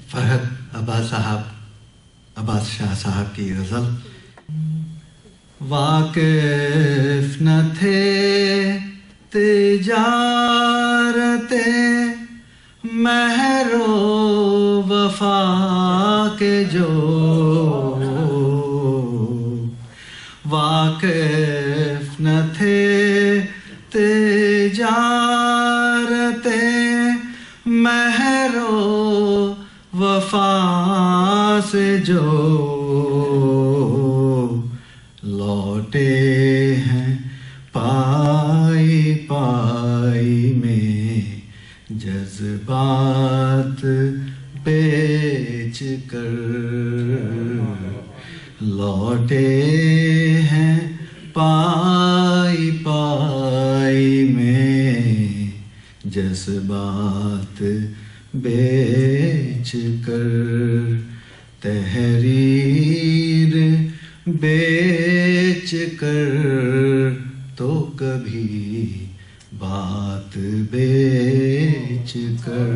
فرحت عباس شاہ صاحب کی غزل۔ واقف نہ تھے تجارت مہر و وفا کے جو، واقف نہ تھے تجارت مہر و وفا سے جو، لوٹے ہیں پائی پائی میں جذبات بیچ کر، لوٹے ہیں پائی پائی میں جذبات بیچ کر، تحریر بیچ کر تو کبھی بات بیچ کر،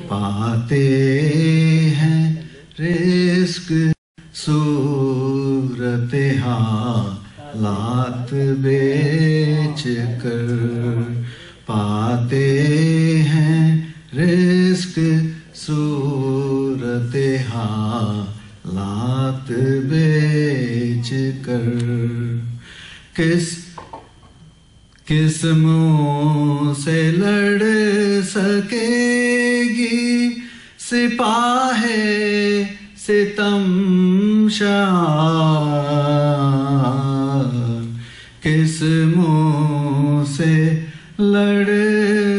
پاتے ہیں رزق صورت حالات بیچ کر، پاتے ہیں رزق صورت حالات بیچ کر، کس منہ سے لڑ سکے گی سپاہ ستم شار، کس منہ سے لڑ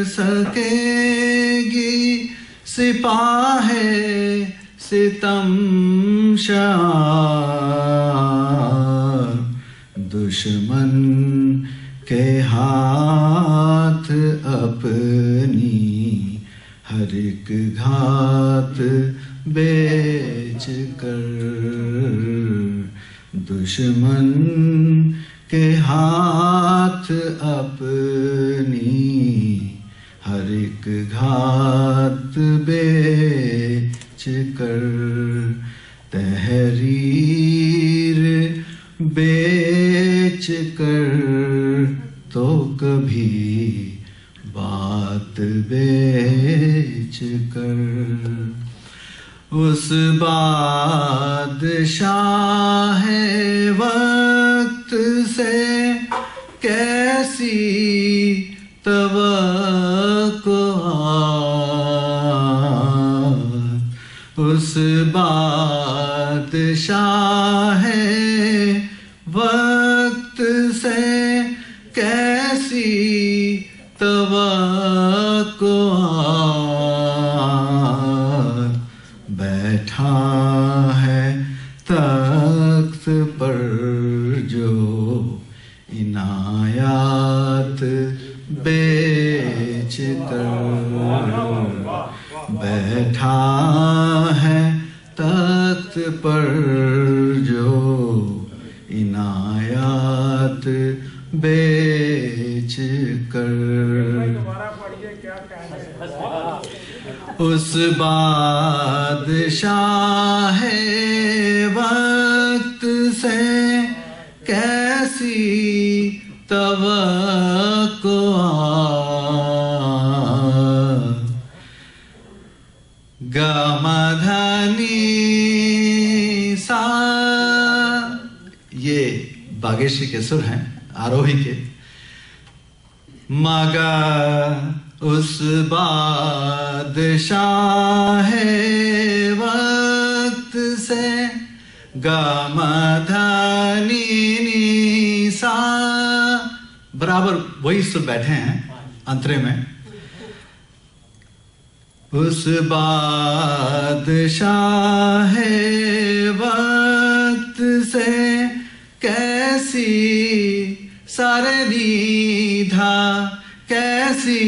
سکے گی سپاہ ستم شار، دشمن کے ہاتھ اپنی ہر ایک گھات بیچ کر، دشمن کے ہاتھ اپنی ہر ایک گھات بیچ کر، تحریر بیچ کر تو کبھی بات بیچ کر، اس بادشاہ وقت سے کیسی توقعات، اس بادشاہ وقت سے کیسی توقعات، بیٹھا ہے تخت پر جو عنایات بیچ کر، بیٹھا ہے تخت پر جو عنایات بیچ کر، اس بادشاہ وقت سے کیسی توقعات، گامدھانی سا، یہ باگیشری کے سر ہیں آروہی کے، مگا اس بادشاہ وقت سے گامدھانی سا، برابر وہی سر بیٹھے ہیں انترے میں، اس بادشاہ وقت سے کیسی سرنیدھا کیسی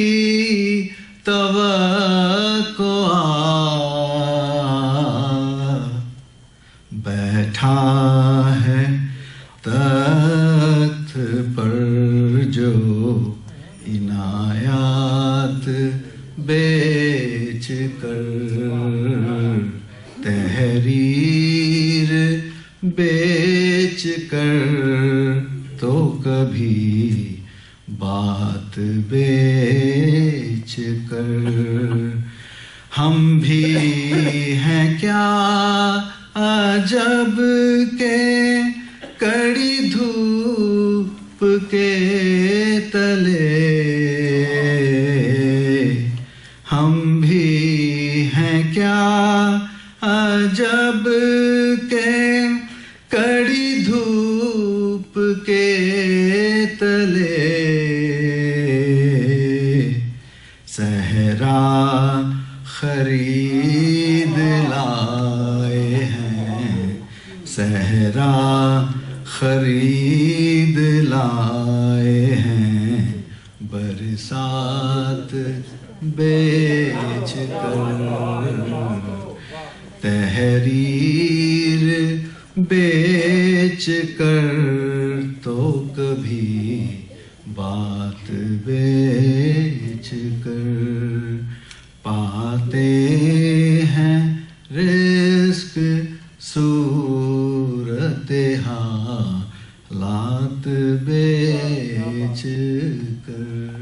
توقعات، بیٹھا ہے تخت پر جو عنایات بیچ کر، تحریر بیچ کر تو کبھی بات بیچ کر. ہم بھی ہیں کیا عجب کے کڑی دھوپ کے تلے. ہم بھی ہیں کیا عجب کے کڑی دھوپ کے تلے. صحرا خرید لائے ہیں، صحرا خرید لائے ہیں، برسات بیچ کر. تحریر بیچ کر تو کبھی بات بیچ کر. پاتے ہیں رزق صورت حالات بیچ کر.